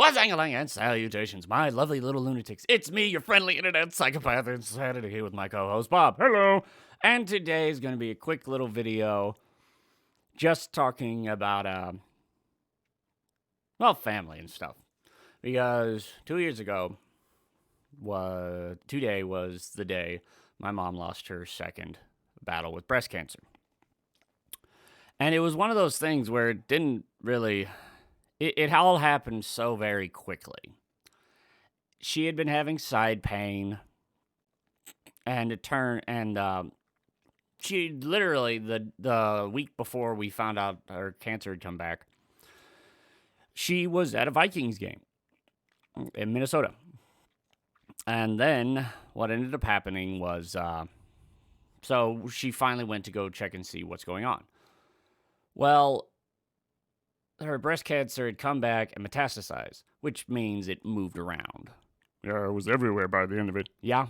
Wazangalang and salutations, my lovely little lunatics. It's me, your friendly internet psychopath insanity, here with my co-host Bob. Hello. And today is going to be a quick little video just talking about, family and stuff. Because 2 years ago, today was the day my mom lost her second battle with breast cancer. And it was one of those things where it didn't really... It all happened so very quickly. She had been having side pain, and she literally the week before we found out her cancer had come back, she was at a Vikings game in Minnesota. And then what ended up happening was, so she finally went to go check and see what's going on. Well, her breast cancer had come back and metastasized, which means it moved around. Yeah, it was everywhere by the end of it. Yeah.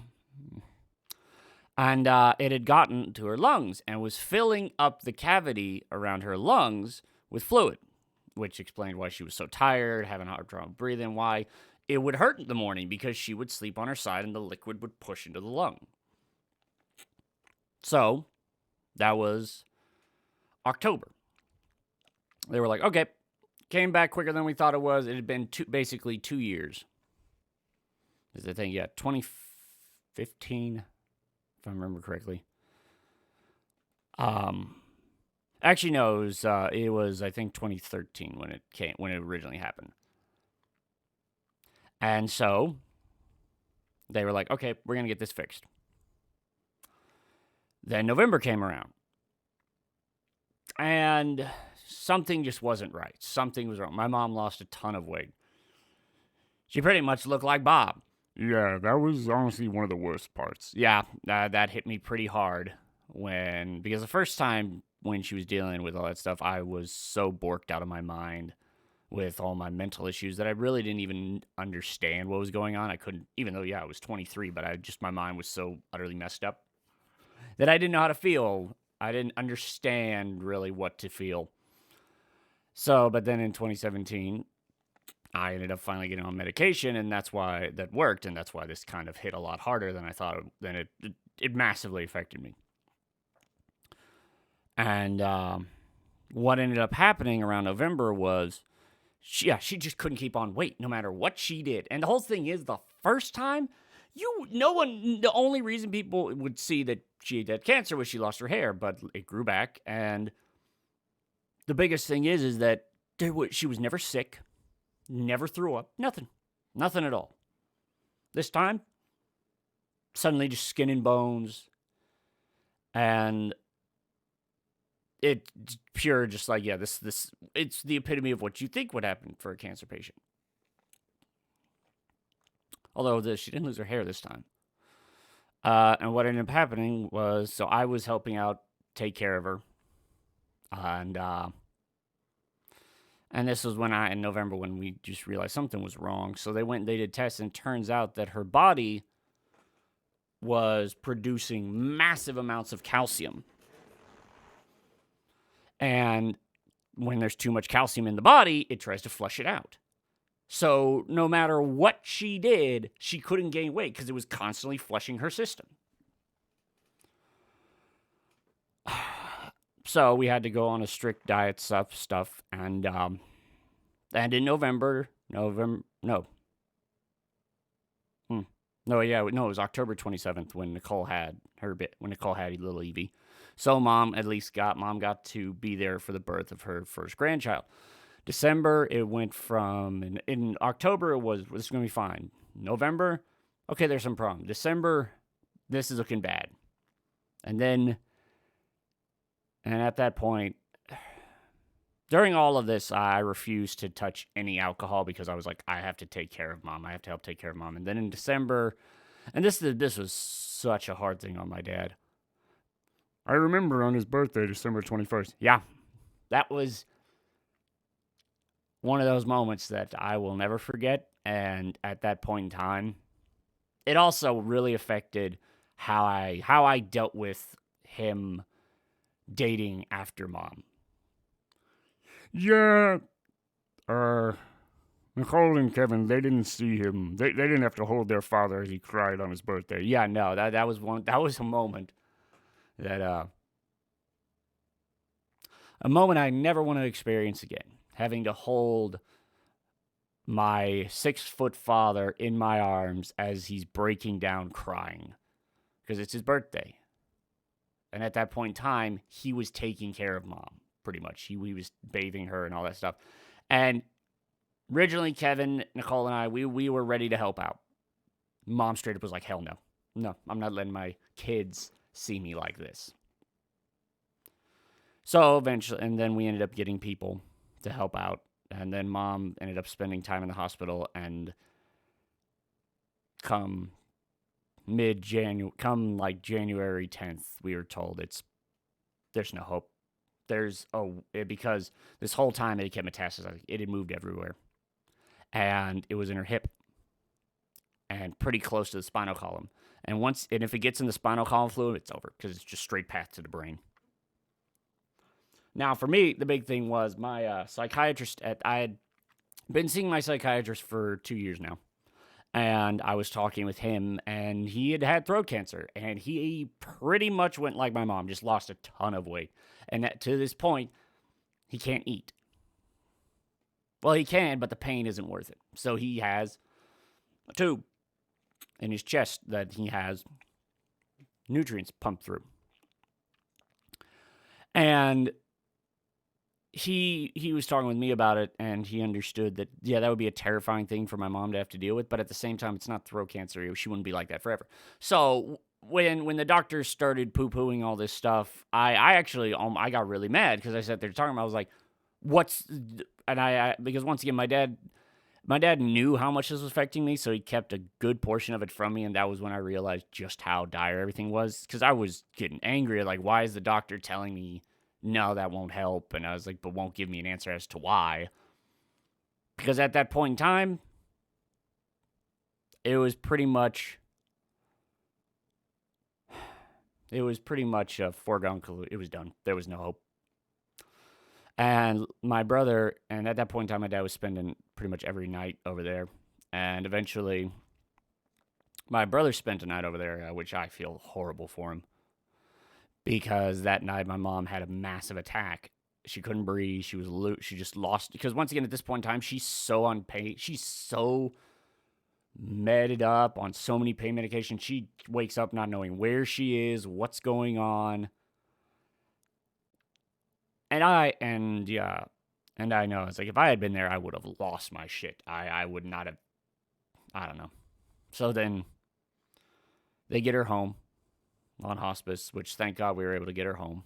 And it had gotten to her lungs and was filling up the cavity around her lungs with fluid, which explained why she was so tired, having hard trouble breathing, why it would hurt in the morning because she would sleep on her side and the liquid would push into the lung. So that was October. They were like, okay, came back quicker than we thought it was. It had been basically 2 years. Is the thing, yeah, 2015, if I remember correctly. Actually, no, it was I think 2013 when it originally happened. And so they were like, okay, we're gonna get this fixed. Then November came around, and something just wasn't right. Something was wrong. My mom lost a ton of weight. She pretty much looked like Bob. Yeah, that was honestly one of the worst parts. Yeah, that hit me pretty hard because the first time when she was dealing with all that stuff, I was so borked out of my mind with all my mental issues that I really didn't even understand what was going on. I couldn't, even though, I was 23, but my mind was so utterly messed up that I didn't know how to feel. I didn't understand really what to feel. So, but then in 2017, I ended up finally getting on medication, and that's why that worked, and that's why this kind of hit a lot harder than I thought. It massively affected me. And what ended up happening around November was, she just couldn't keep on weight no matter what she did. And the whole thing is, the first time, the only reason people would see that she had cancer was she lost her hair, but it grew back. And the biggest thing is that she was never sick, never threw up, nothing at all. This time, suddenly just skin and bones, and it's pure, just like, this it's the epitome of what you think would happen for a cancer patient. Although she didn't lose her hair this time. And what ended up happening was, so I was helping out take care of her. And this was in November, when we just realized something was wrong. So they did tests, and it turns out that her body was producing massive amounts of calcium. And when there's too much calcium in the body, it tries to flush it out. So no matter what she did, she couldn't gain weight because it was constantly flushing her system. So we had to go on a strict diet stuff, and in November, it was October 27th when Nicole had little Evie. So mom got to be there for the birth of her first grandchild. December, it went from, in October, this is going to be fine. November, okay, there's some problem. December, this is looking bad. And at that point, during all of this, I refused to touch any alcohol because I was like, I have to take care of mom. I have to help take care of mom. And then in December, and this was such a hard thing on my dad. I remember on his birthday, December 21st. Yeah, that was one of those moments that I will never forget. And at that point in time, it also really affected how I dealt with him dating after mom. Yeah, Nicole and Kevin, they didn't see him. They didn't have to hold their father as he cried on his birthday. Yeah, no, that was a moment that a moment I never want to experience again. Having to hold my 6-foot father in my arms as he's breaking down crying because it's his birthday. And at that point in time, he was taking care of mom pretty much. He was bathing her and all that stuff. And originally, Kevin, Nicole, and I, we were ready to help out. Mom straight up was like, hell no. No, I'm not letting my kids see me like this. So eventually, and then we ended up getting people to help out. And then mom ended up spending time in the hospital. And come like January 10th, we were told there's no hope. Because this whole time it kept metastasizing. It had moved everywhere. And it was in her hip and pretty close to the spinal column. And if it gets in the spinal column fluid, it's over because it's just straight path to the brain. Now, for me, the big thing was my psychiatrist. I had been seeing my psychiatrist for 2 years now. And I was talking with him, and he had throat cancer. And he pretty much went like my mom, just lost a ton of weight. And to this point, he can't eat. Well, he can, but the pain isn't worth it. So he has a tube in his chest that he has nutrients pumped through. And he was talking with me about it, and he understood that, yeah, that would be a terrifying thing for my mom to have to deal with. But at the same time, it's not throat cancer. She wouldn't be like that forever. So when the doctors started poo-pooing all this stuff, I actually I got really mad because I sat there talking about, I was like, because once again, my dad knew how much this was affecting me, so he kept a good portion of it from me, and that was when I realized just how dire everything was, because I was getting angry, like, why is the doctor telling me, no, that won't help, and I was like, but won't give me an answer as to why, because at that point in time, it was pretty much a foregone conclusion. It was done. There was no hope. And my brother, and at that point in time, my dad was spending pretty much every night over there. And eventually, my brother spent a night over there, which I feel horrible for him. Because that night, my mom had a massive attack. She couldn't breathe. She just lost. Because once again, at this point in time, she's so on pain. She's so medded up on so many pain medications. She wakes up not knowing where she is, what's going on. And I know, it's like, if I had been there, I would have lost my shit. I would not have, I don't know. So then they get her home on hospice, which thank God we were able to get her home.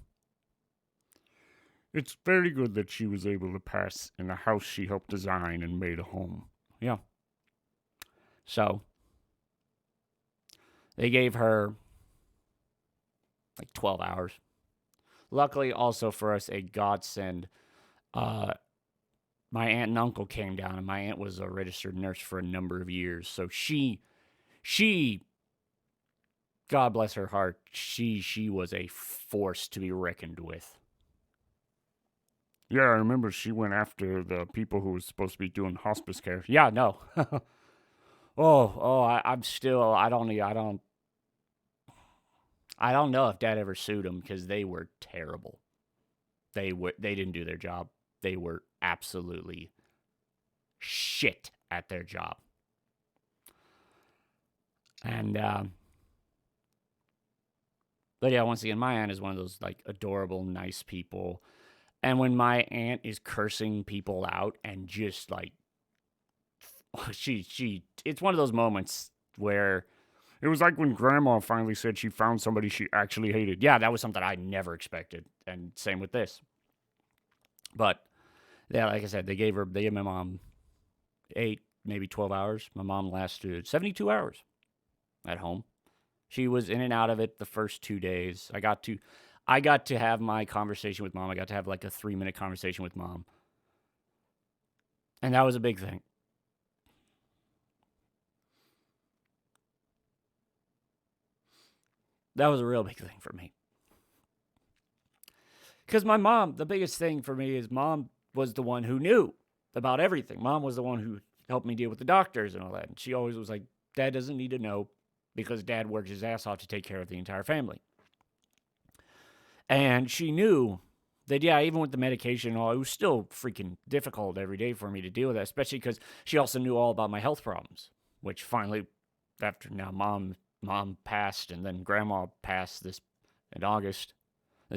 It's very good that she was able to pass in a house she helped design and made a home. Yeah. So they gave her like 12 hours. Luckily, also for us, a godsend. My aunt and uncle came down, and my aunt was a registered nurse for a number of years. So she, God bless her heart, she was a force to be reckoned with. Yeah, I remember she went after the people who were supposed to be doing hospice care. Yeah, no. I don't know if Dad ever sued them because they were terrible. They didn't do their job. They were absolutely shit at their job. And but yeah, once again, my aunt is one of those like adorable, nice people. And when my aunt is cursing people out and just like it's one of those moments where it was like when Grandma finally said she found somebody she actually hated. Yeah, that was something I never expected. And same with this. But yeah, like I said, they gave my mom 8, maybe 12 hours. My mom lasted 72 hours at home. She was in and out of it the first 2 days. I got to have my conversation with mom. I got to have like a 3-minute conversation with mom. And that was a big thing. That was a real big thing for me. Because my mom, the biggest thing for me is mom was the one who knew about everything. Mom was the one who helped me deal with the doctors and all that. And she always was like, Dad doesn't need to know because Dad works his ass off to take care of the entire family. And she knew that, yeah, even with the medication and all, it was still freaking difficult every day for me to deal with that, especially because she also knew all about my health problems, which finally, after now mom passed and then grandma passed this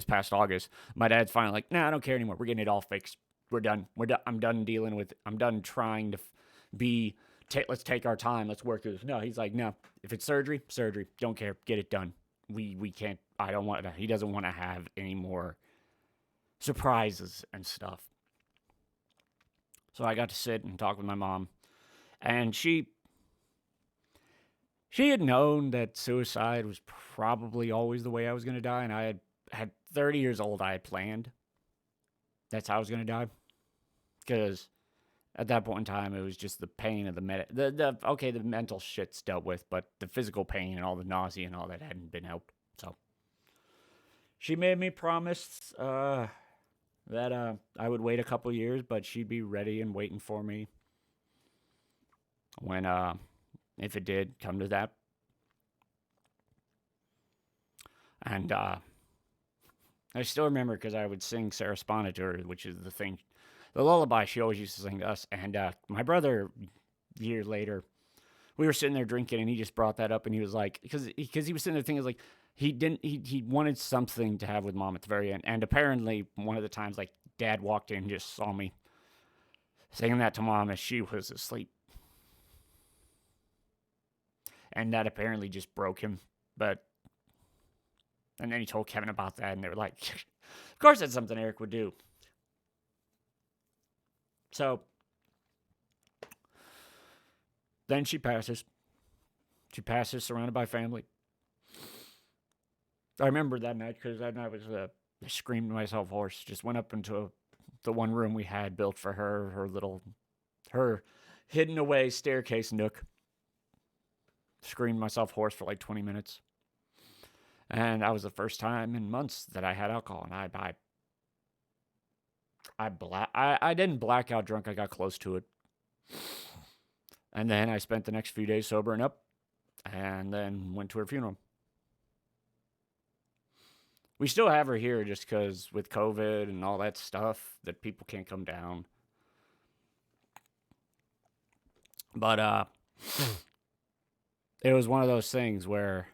past August, my dad's finally like, nah, I don't care anymore. We're getting it all fixed. We're done. I'm done dealing with it. I'm done trying to let's take our time. Let's work through this. No, he's like, no, if it's surgery, surgery. Don't care. Get it done. We can't, I don't want to, he doesn't want to have any more surprises and stuff. So I got to sit and talk with my mom, and she had known that suicide was probably always the way I was going to die, and I had 30 years old, I had planned that's how I was going to die, because at that point in time, it was just the pain of the mental shit's dealt with, but the physical pain and all the nausea and all that hadn't been helped. So she made me promise that I would wait a couple years, but she'd be ready and waiting for me when if it did come to that. And I still remember because I would sing Sarah Spana to her, which is the lullaby she always used to sing to us. And my brother, years later, we were sitting there drinking, and he just brought that up, and he was like, because he was sitting there thinking, like, he wanted something to have with mom at the very end. And apparently, one of the times, like, Dad walked in and just saw me singing that to mom as she was asleep. And that apparently just broke him. And then he told Kevin about that, and they were like, of course that's something Eric would do. So then she passes. She passes surrounded by family. I remember that night because that night was I screamed myself hoarse. Just went up into the one room we had built for her hidden away staircase nook. Screamed myself hoarse for like 20 minutes. And that was the first time in months that I had alcohol, and I didn't black out drunk. I got close to it. And then I spent the next few days sobering up, and then went to her funeral. We still have her here just because with COVID and all that stuff that people can't come down. But it was one of those things where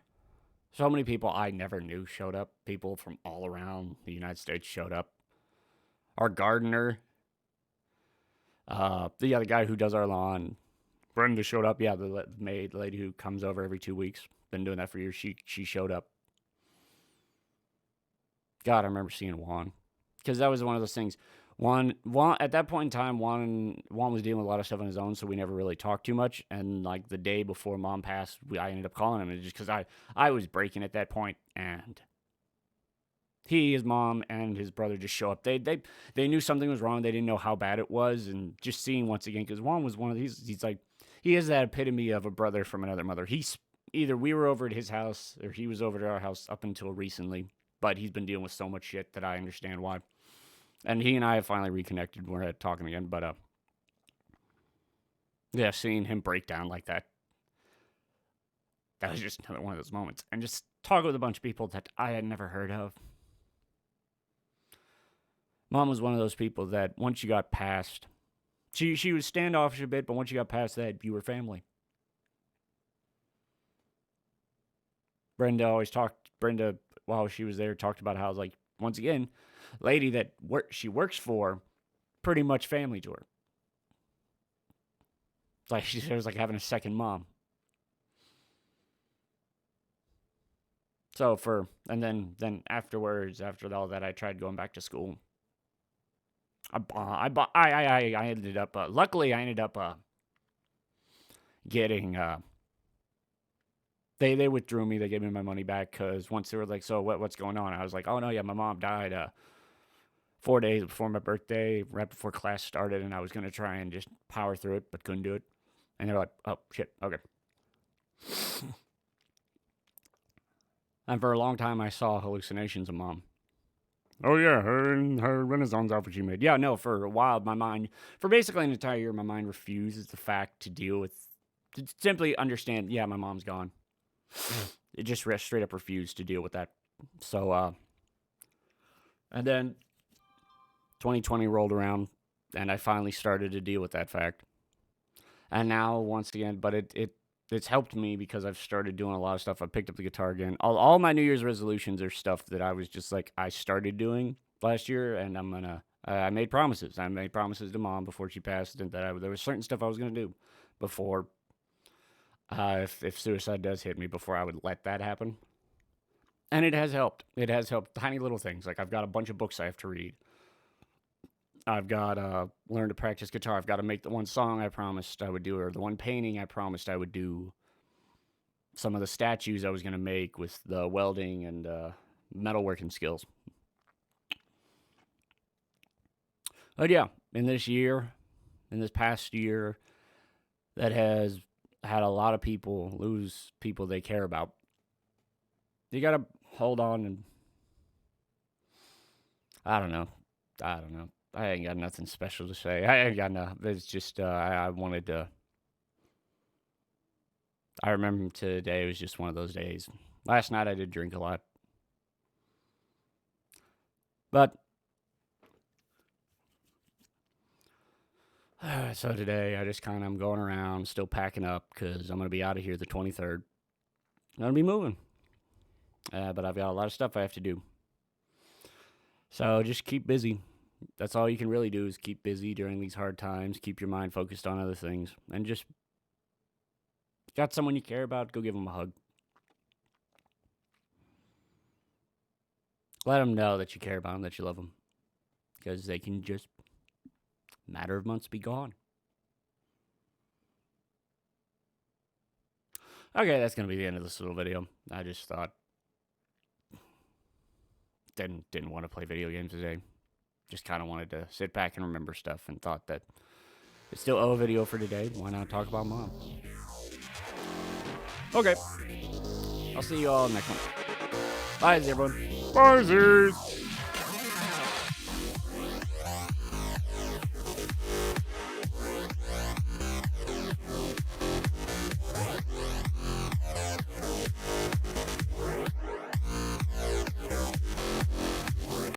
so many people I never knew showed up. People from all around the United States showed up. Our gardener, the other guy who does our lawn, Brenda showed up. Yeah, the lady who comes over every 2 weeks. Been doing that for years. She showed up. God, I remember seeing Juan, because that was one of those things. Juan at that point in time, Juan was dealing with a lot of stuff on his own, so we never really talked too much. And like the day before Mom passed, I ended up calling him, and just because I was breaking at that point, and his mom, and his brother just show up. They knew something was wrong. They didn't know how bad it was, and just seeing once again, because Juan was one of these. He's like, he is that epitome of a brother from another mother. He's either we were over at his house or he was over at our house up until recently. But he's been dealing with so much shit that I understand why. And he and I have finally reconnected. We're talking again. But, yeah, seeing him break down like that was just another one of those moments. And just talk with a bunch of people that I had never heard of. Mom was one of those people that once you got past, she was standoffish a bit, but once you got past that, you were family. Brenda, while she was there, talked about how, like, once again, lady that she works for, pretty much family to her. It's like she said, it was like having a second mom. So and then afterwards, after all that, I tried going back to school. I ended up, luckily I ended up getting, They withdrew me. They gave me my money back because once they were like, so what's going on? I was like, oh, no, yeah, my mom died 4 days before my birthday, right before class started, and I was going to try and just power through it, but couldn't do it. And they're like, oh, shit, okay. And for a long time, I saw hallucinations of mom. Oh yeah, her Renaissance outfit she made. Yeah, no, for a while, my mind, for basically an entire year, my mind refuses the fact to deal with, to simply understand, yeah, my mom's gone. It just straight up refused to deal with that. So, and then 2020 rolled around, and I finally started to deal with that fact. And now, once again, but it's helped me because I've started doing a lot of stuff. I picked up the guitar again. All my New Year's resolutions are stuff that I was just like, I started doing last year, and I made promises. I made promises to Mom before she passed, and that there was certain stuff I was going to do before, if suicide does hit me, before I would let that happen. And it has helped. It has helped. Tiny little things. Like, I've got a bunch of books I have to read. I've got to learn to practice guitar. I've got to make the one song I promised I would do, or the one painting I promised I would do. Some of the statues I was going to make with the welding and metalworking skills. But yeah, in this past year, that has had a lot of people lose people they care about. You got to hold on and I don't know. I ain't got nothing special to say. I ain't got nothing. It's just I wanted to. I remember today was just one of those days. Last night I did drink a lot, but so today I just I'm going around, still packing up because I'm gonna be out of here the 23rd. I'm gonna be moving, but I've got a lot of stuff I have to do. So just keep busy. That's all you can really do is keep busy during these hard times. Keep your mind focused on other things. And just got someone you care about, go give them a hug. Let them know that you care about them, that you love them. Because they can just, matter of months, be gone. Okay, that's going to be the end of this little video. I just thought, didn't want to play video games today. Just kind of wanted to sit back and remember stuff and thought that it's still a video for today. Why not talk about Mom? Okay. I'll see you all next one. Bye, everyone. Bye, Zers.